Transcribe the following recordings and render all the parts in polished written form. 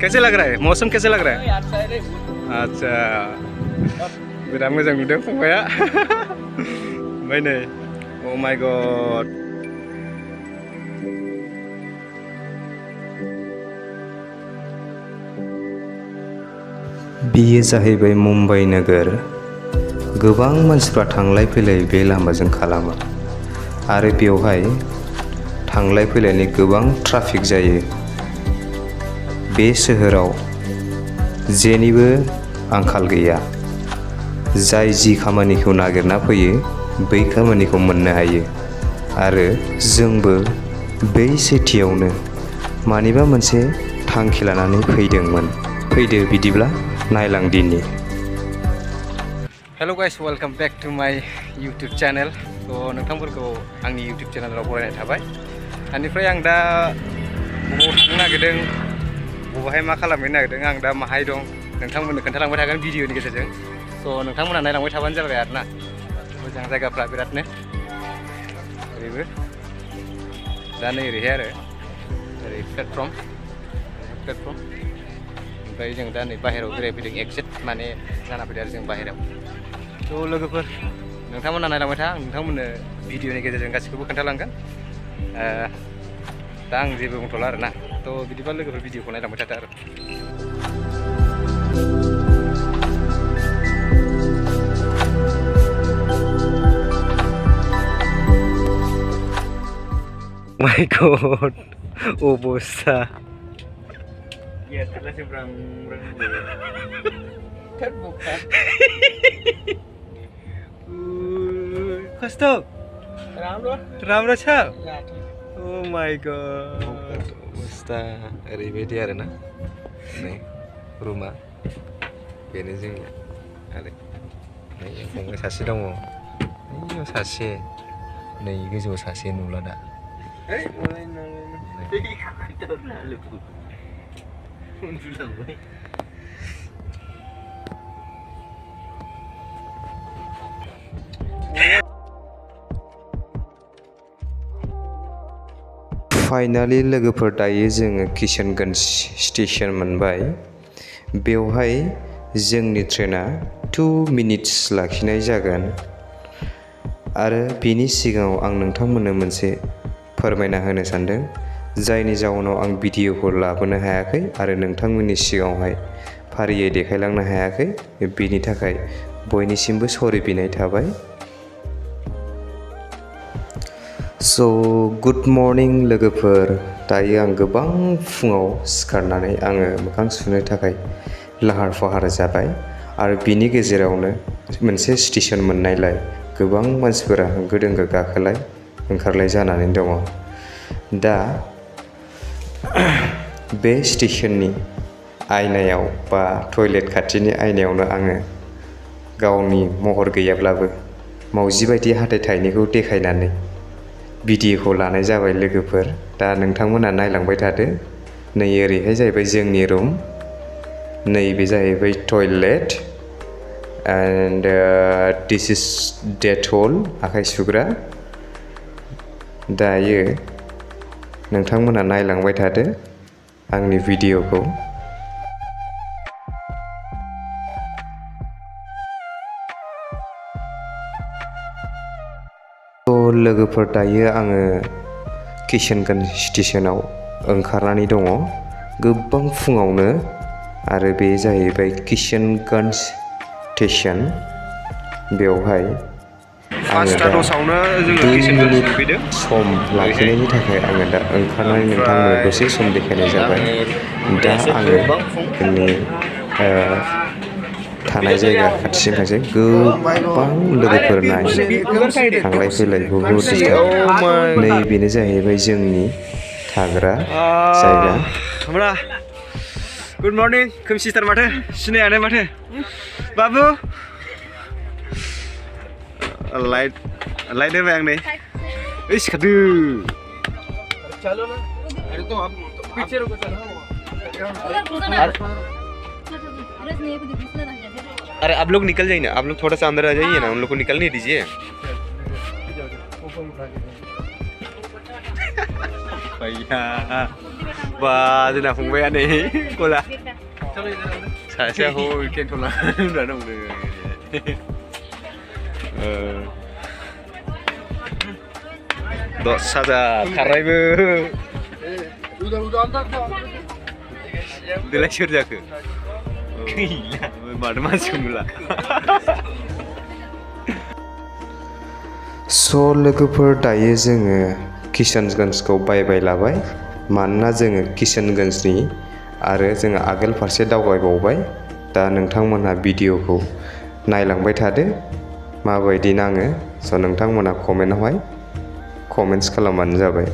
कैसे लग रहा है मौसम कैसे लग रहा है अच्छा बिराद मोजां नुदों फंबाया ओमफ्राय नै ओ माय गड बेयो जाहैबाय मुम्बाइ नोगोर गोबां मानसिफ्रा थांलाय फैलाय बे लामाजों खालामो आरो बेवहाय थांलाय फैलायनि गोबां ट्राफिक जायो बे सोहोराव जेनिबो आंखाल गैया जाय जि खामानिखौ नागिरना फैयो बै खामानिखौ मोननो हायो आरो जोंबो बै सिटियावनो मानिबा मोनसे थांखि लानानै फैदोंमोन फैदो बिदिब्ला नायलांदिनि hello guys welcome back to my YouTube channel तो नोंथांफोरखौ आंनि यूट्यूब चैनलाव बरायनाय थाबाय आंनिफ्राय आं दा बबाव थांनो नागिरदों बबावहाय मा खालामनो नागिरदों आं दा माहाय दं नोंथांमोननो खोन्थालांबाय थागोन भिडिअनि गेजेरजों स' नोंथांमोना नायलांबाय थाबानो जाबाय आरोना मोजां जायगाफ्रा बिरादनो ओरैबो दा नै ओरैहाय आरो ओरै प्लेटफर्म ओमफ्राय जों दा नै बाहेरायाव बेरायफैदों एक्जेक्ट माने जाना फैदों आरो जों बाहेरायाव थ' लोगोफोर नोंथांमोना नायलांबाय था आं नोंथांमोननो भिडिअनि गेजेरजों गासैखौबो खोन्थालांगोन दा आं जेबो बुंथ'ला आरोना थ' बिदिबा लोगोफोर भिडिअखौ नायलांबाय थादो आरो My God, অবস্থা ya telah seberang terbuka Kosto Ramro Chao Oh my God Musta oरैबायदि आरोना नै रुमा बेनो जोंनि आरो नै फंबाय सासे दङ नैयाव सासे नै गोजौआव सासे नुला दा फाइनालि लोगोफोर दायो जोङो किशनगंज स्टेशन मोनबाय बेवहाय जोंनि ट्रेना 2 मिनिट्स लाखिनाय जागोन आरो बेनि सिगाङाव आं नोंथांमोननो मोनसे फोरमायना होनो सानदों जायनि जाउनाव आं भिडिअखौ लाबोनो हायाखै आरो नोंथांमोननि सिगाङावहाय फारियै देखायलांनो हायाखै बेनि थाखाय बयनिसिमबो सरि बिनाय थाबाय स' गुड मर्निं लोगोफोर दायो आं गोबां फुङाव सिखारनानै आङो मोखां सुनो थाखाय लाहार फाहार जाबाय आरो बिनि गेजेरावनो मोनसे स्टेशन मोननायलाय गोबां मानसिफोरा होंगो दोंगो गाखोलाय ओंखारलाय जानानै दङ दा बे स्टेशननि आयनायाव बा टयलेट खाथिनि आयनायावनो आङो गावनि महर गैयाब्लाबो मावजि बायदि हाथाय थाइनैखौ देखायनानै भिडिअखौ लानाय जाबाय लोगोफोर दा नोंथांमोना नायलांबाय थादो नै ओरैहाय जाहैबाय जोंनि रुम नैबे जाहैबाय toilet and this is Dettol आखाइ सुग्रा दायो नोंथांमोना नायलांबाय थादो आंनि भिडिअखौ लोगोफोर दायो आङो किशनगंज स्टेशनाव ओंखारनानै दङ गोबां फुङावनो आरो बे जाहैबाय किशनगंज स्टेशन बेवहाय आङो दा 2 मिनिट सम लाखिनायनि थाखाय आङो दा ओंखारनानै नोंथांनो दसे सम देखायनाय जाबाय दा आङो जोंनि थानाय जायगा खाथिसिम थांसै गोबां लोगोफोर नायनो थांलाय फैलाय बहुद डिस्टार्ब नै बेनो जाहैबाय जोंनि थाग्रा जायगा गुड मर्निं खोमसिथार माथो सिनायानो माथो बाबु लाइट होबाय आं नै ओइ सिखारदो अरे आप लोग निकल जाइए ना आप लोग थोड़ा सा अंदर आ जाइए ना उन लोग को निकलने दीजिए भैया Wah, जोंना फंबाया नै गला सासेया हय केन्ट'ना होनना दंनो दस हाजार खारनायबो देलाय सोर जाखो माथो मानसिखौ नुला स' लोगोफोर दायो जोङो किशनगन्जखौ बाय लाबाय मानोना जोङो किशनगन्जनि आरो जोङो आगोल फारसे दावबायबावबाय दा नोंथांमोनहा भिडिअखौ नायलांबाय थादो माबायदि नाङो स' नोंथांमोनहा कमेन्टआवहाय कमेन्ट्स खालामबानो जाबाय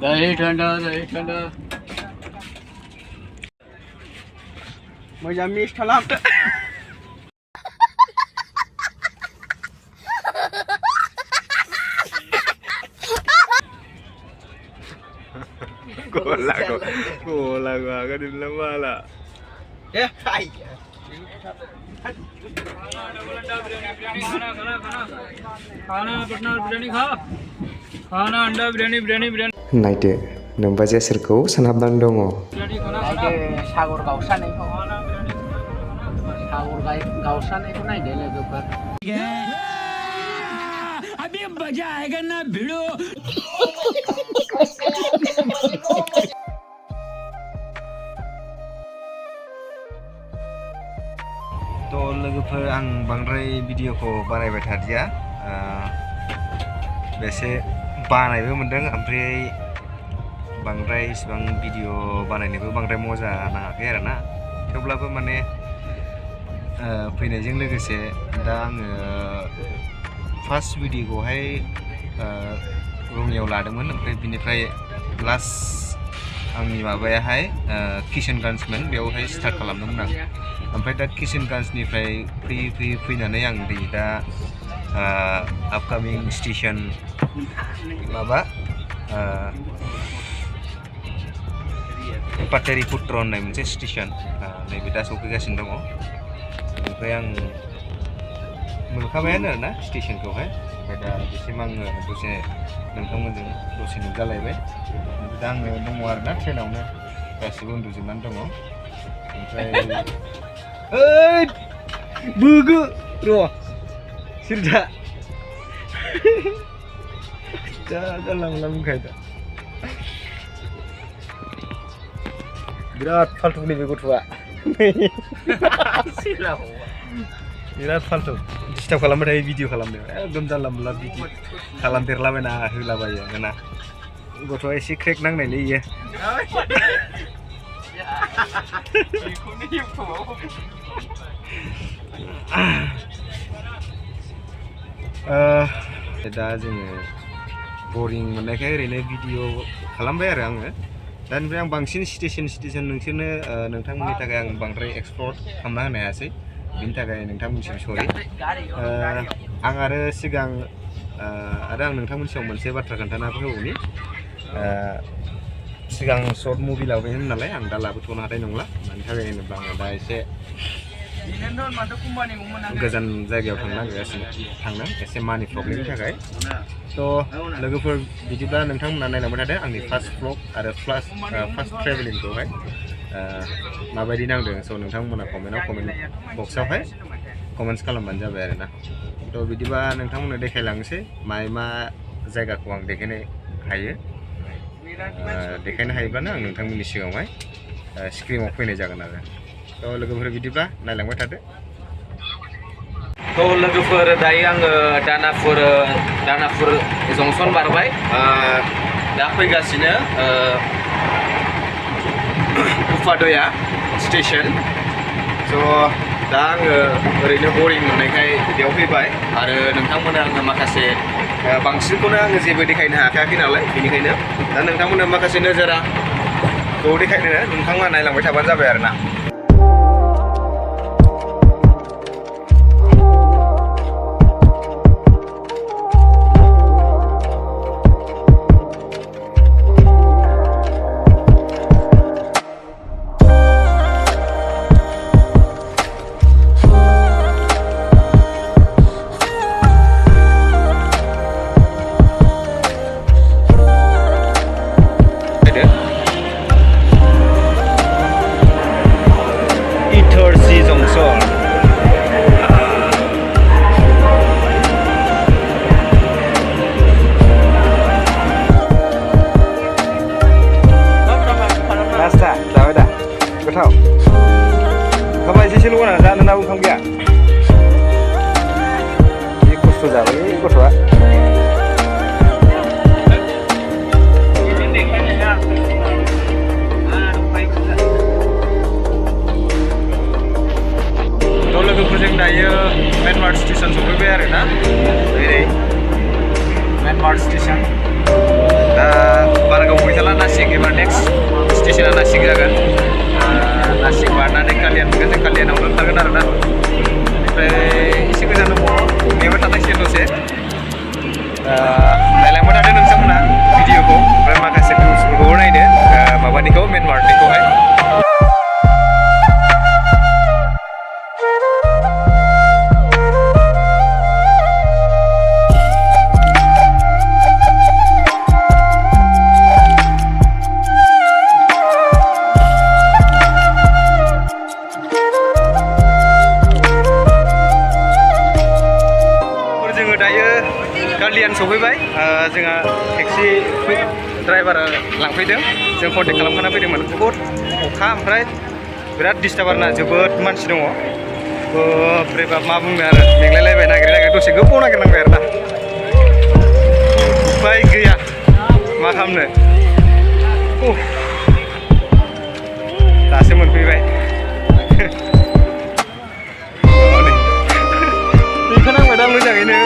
दही ठंडा मोजां मिक्स खालामदो Golago agak di dalam malah. Ya, hai. खाना अंडा बिरयानी नायदो नोमबाजैया सोरखौ सानहाबनानै दङ सागर गावस्रानायखौ नायदो लोगोफोर अभी मजा आएगा ना भिड़ो तो लोगोफोर आं बांद्राय भिडिअखौ बानायबाय थादिया बेसे बानायबो मोनदों ओमफ्राय बांद्राय इसिबां भिडिअ बानायनोबो बांद्राय मजा नाङाखै आरो ना थेवब्लाबो माने फैनायजों लोगोसे दा आङो फार्स्ट भिडिअखौहाय रङियाव लादोंमोन ओमफ्राय बिनिफ्राय लास्ट आंनि माबायाहाय किशनगन्जमोन बेयावहाय स्टार्ट खालामदोंमोन आं ओमफ्राय दा किशनगन्जनिफ्राय फैनानै आं दा आपकामिं स्टेशन माबा पाटलिपुत्र होननाय मोनसे स्टेशन नैबे दा सफैगासिनो दङ ओमफ्राय आं मोनखाबायानो आरोना स्टेशनखौहाय ओमफ्राय दा बेसिम आङो दसे नोंथांमोनजों दसे नुजालायबाय दा आङो दङ आरोना ट्रेनावनो गासिबो उन्दुजोबनानै दङ ओमफ्राय बोगो र' सिरजा दा जानला मोनला बुंखायो दा बिराद फाल्थु नैबे गथ'आ बिराद फाल्थु डिस्टार्ब खालामबाय थायो भिडिअ खालामनायाव एकदम जानला मोनला भिडिअ खालामदेरलाबायना होलाबायो आरोना गथ'आ एसे क्रेक नांनायलै इयो दा जोङो बरिं मोननायखाय ओरैनो भिडिअ खालामबाय आरो आङो दा ओमफ्राय आं बांसिन स्टेशन नोंसोरनो नोंथांमोननि थाखाय आं बांद्राय एक्सप्लर खालामना होनो हायासै बिनि थाखाय नोंथांमोनसिम सरि आं आरो सिगां आरो आं नोंथांमोनसिम मोनसे बाथ्रा खोन्थाना होबावनि सिगां सर्ट मुभि लाबोयोमोन नालाय आं दा लाबोथ'नो हानाय नंला मानि थाखाय होनोब्ला आङो दा एसे गोजान जायगायाव थांदों एसे मानि प्रब्लेमनि थाखाय थ' लोगोफोर बिदिब्ला नोंथांमोना नायलांबाय थादो आंनि फार्स्ट व्लग आरो फार्स्ट ट्रेभेलिंखौहाय माबायदि नांदों स' नोंथांमोना कमेन्ट बक्सआवहाय कमेन्ट्स खालामबानो जाबाय आरोना थ' बिदिबा नोंथांमोननो देखायलांनोसै मा जायगाखौ आं देखायनो हायो देखायनो हायोब्लानो आं नोंथांमोननि सिगाङावहाय स्क्रिनाव फैनाय जागोन आरो थ' लोगोफोर बिदिब्ला नायलांबाय थादो थ' लोगोफोर दायो आङो दानापुर जंसन बारबाय दा फैगासिनो उफादया स्टेशन स' दा आङो ओरैनो बरिं मोननायखाय बेयाव फैबाय आरो नोंथांमोना आङो माखासे बांसिनखौनो आङो जेबो देखायनो हाखायाखै नालाय बेनिखायनो दा नोंथांमोननो माखासे नोजोराखौ देखायनो नोंथांमोना नायलांबाय थाबानो जाबाय आरोना जाबाय गथ'आ लोगोफोरजों दायो मेनमार्ट स्टेशन सफैबाय आरो ना ओरै मेनमार्ट स्टेशन दा बारा गोबाव गैथारला नासिक एबार नेक्स्ट स्टेशना नासिक जागोन नासिक बारनानै कालियान मोनगोन जों कालियानाव ओंखारगोन आरो ना बेनिफ्राय एसे गोजान दङ नेबाय थानांसिगोन दसे नायलांबाय थादो नोंथांमोना भिडिअखौ ओमफ्राय माखासे भिउसफोरखौबो नायदो माबानिखौ मेनमार्टनिखौहाय कालियान सफैबाय जोंहा टेक्सि ड्राइभारा लांफैदों जों कन्टेक्ट खालामखाना फैदोंमोन बहुद अखा ओमफ्राय बिराद डिस्टार्ब आरोना जोबोद मानसि दङ ओमफ्राय मा बुंनो आरो मेंलायलायबाय नागिरै दसे गोबाव नागिरनांबाय आरोना उपाय गैया मा खालामनो दासो मोनफैबाय दैखानांबाय दा मोजाङैनो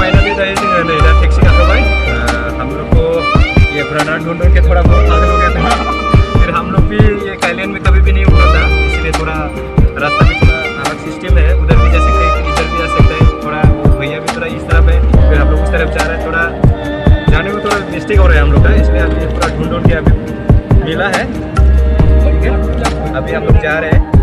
फाइनली दाइए जो नहीं दा टैक्सी गाखोबाय हम लोग को ये पुराना ढूंढ के थोड़ा बहुत पागल हो गया था फिर हम लोग भी ये कालियान में कभी भी नहीं उतरा था इसलिए थोड़ा रास्ता भी थोड़ा अलग सिस्टम है उधर भी जा सकते हैं इधर भी जा सकते हैं थोड़ा भैया भी थोड़ा इस तरफ है फिर हम लोग उस तरफ जा रहे हैं थोड़ा जाने में थोड़ा मिस्टेक हो रहा है हम लोग का इसलिए अभी पूरा ढूंढ के अभी मिला है ठीक है अभी हम लोग जा रहे हैं